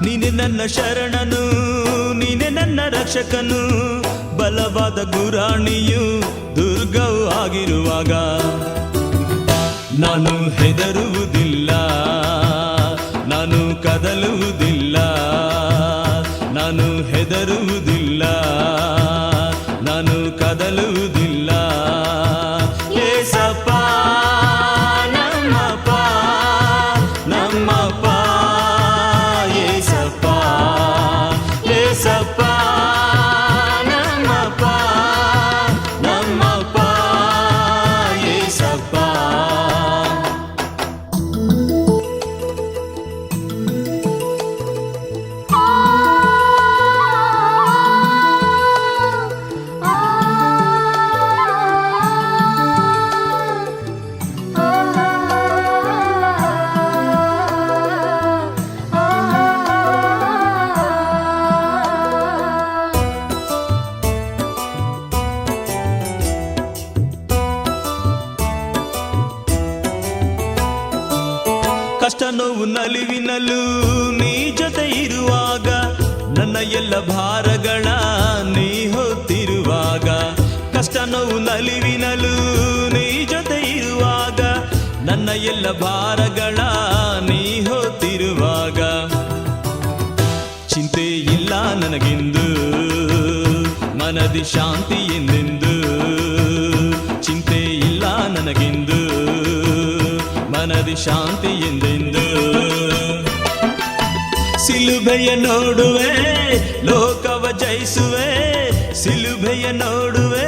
ನೀನೆ ನನ್ನ ಶರಣನು, ನೀನೆ ನನ್ನ ರಕ್ಷಕನು, ಬಲವಾದ ಗುರಾಣಿಯು ದುರ್ಗವು ಆಗಿರುವಾಗ ನಾನು ಹೆದರುವುದಿಲ್ಲ, ನಾನು ಕದಲುವುದಿಲ್ಲ, ನಾನು ಹೆದರುವುದಿಲ್ಲ, ನಾನು ಕದಲುವುದಿಲ್ಲ. ಏಸಪ್ಪ ನಮ್ಮಪ್ಪ, ನಮ್ಮಪ್ಪ ಏಸಪ್ಪ, ಏಸಪ್ಪ ನಮ್ಮಪ್ಪ, ನಮ್ಮಪ್ಪ ಏಸಪ್ಪ. ಕಷ್ಟ ನೋವು ನಲಿವಿನಲ್ಲೂ ನೀ ಜೊತೆ ಇರುವಾಗ, ನನ್ನ ಎಲ್ಲ ಭಾರಗಳ ನೀ ಹೊತ್ತಿರುವಾಗ. ಕಷ್ಟ ನೋವು ನಲಿವಿನಲ್ಲೂ ನೀ ಜೊತೆ ಇರುವಾಗ, ನನ್ನ ಎಲ್ಲ ಭಾರಗಳ ನೀ ಹೊತ್ತಿರುವಾಗ. ಚಿಂತೆ ಇಲ್ಲ ನನಗೆಂದು, ಮನದಿ ಶಾಂತಿ ಎಂದೆಂದು. ಚಿಂತೆ ಇಲ್ಲ ನನಗೆಂದು, ಮನದಿ ಶಾಂತಿ ಎಂದೆಂದು. ಸಿಲುಬೆಯ ನೋಡುವೆ, ಲೋಕವ ಜಯಿಸುವೆ, ಸಿಲುಬೆಯ ನೋಡುವೆ,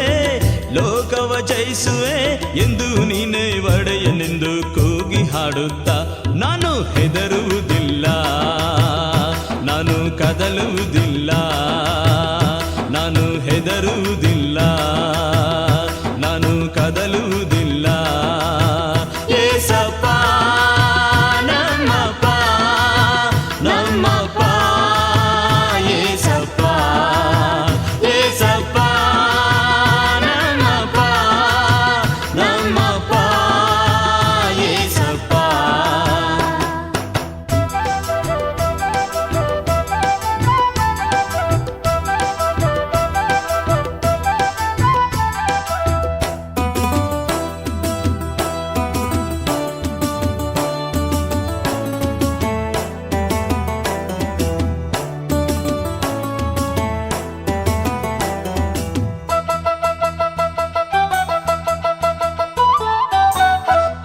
ಲೋಕವ ಜಯಿಸುವೆ ಎಂದು ನೀನೇ ಒಡೆಯನೆಂದು ಕೂಗಿ ಹಾಡುತ್ತಾ ನಾನು ಹೆದರುವುದಿಲ್ಲ, ನಾನು ಕದಲುವುದಿಲ್ಲ, ನಾನು ಹೆದರುವುದಿಲ್ಲ, ನಾನು ಕದಲುವುದಿಲ್ಲ. ಏಸಪ್ಪ ನಮ್ಮಪ್ಪ, ನಮ್ಮಪ್ಪ ಏಸಪ್ಪ, ಏಸಪ್ಪ ನಮ್ಮಪ್ಪ, ನಮ್ಮಪ್ಪ ಏಸಪ್ಪ.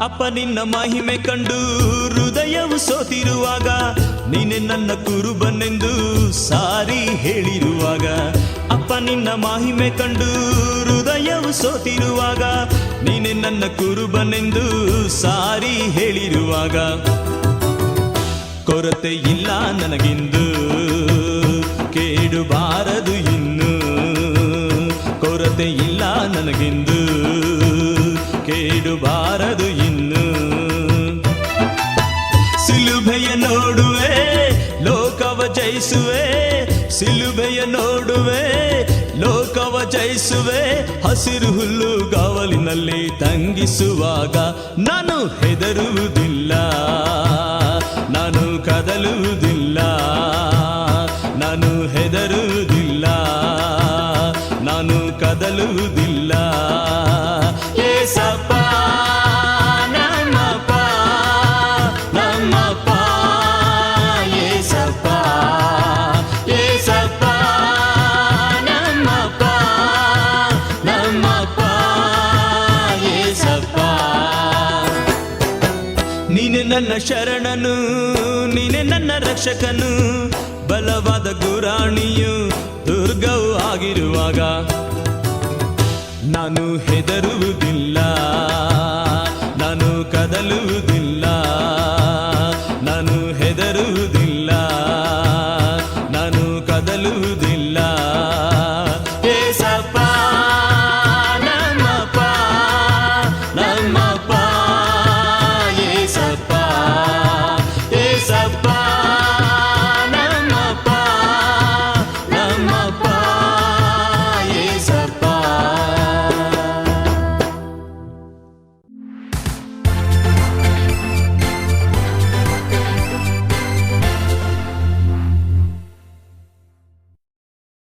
ಅಪ್ಪ ನಿನ್ನ ಮಹಿಮೆ ಕಂಡು ಹೃದಯವು ಸೋತಿರುವಾಗ, ನೀನೆ ನನ್ನ ಕುರುಬನೆಂದು ಸಾರಿ ಹೇಳಿರುವಾಗ. ಅಪ್ಪ ನಿನ್ನ ಮಹಿಮೆ ಕಂಡು ಹೃದಯವು ಸೋತಿರುವಾಗ, ನೀನೆ ನನ್ನ ಕುರುಬನೆಂದು ಸಾರಿ ಹೇಳಿರುವಾಗ. ಕೊರತೆ ಇಲ್ಲ ನನಗೆಂದು, ಕೇಳಬಾರದು ಇನ್ನು. ಕೊರತೆ ಇಲ್ಲ ನನಗೆಂದು, ಕೇಳಬಾರದು ಇನ್ನು. ಸಿಲುಬೆಯ ನೋಡುವೆ, ಲೋಕವ ಜಯಿಸುವೆ, ಸಿಲುಬೆಯ ನೋಡುವೆ, ಲೋಕವ ಜಯಿಸುವೆ. ಹಸಿರು ಹುಲ್ಲು ಗಾವಲಿನಲ್ಲಿ ತಂಗಿಸುವಾಗ ನಾನು ಹೆದರುವುದಿಲ್ಲ, ನಾನು ಕದಲುವುದಿಲ್ಲ, ನಾನು ಹೆದರುವುದಿಲ್ಲ, ನಾನು ಕದಲುವುದಿಲ್ಲ. ಏಸಪ್ಪ ನಮ್ಮಪ್ಪ, ನಮ್ಮಪ್ಪ ಏಸಪ್ಪ, ಏಸಪ್ಪ ನಮ್ಮಪ್ಪ, ನಮ್ಮಪ್ಪ ಏಸಪ್ಪ. ನೀನೆ ನನ್ನ ಶರಣನು, ನೀನೆ ನನ್ನ ರಕ್ಷಕನು, ಬಲವಾದ ಗುರಾಣಿಯು ದುರ್ಗವು ಆಗಿರುವಾಗ ನಾನು ಹೆದರುವುದಿಲ್ಲ, ನಾನು ಕದಲುವುದಿಲ್ಲ.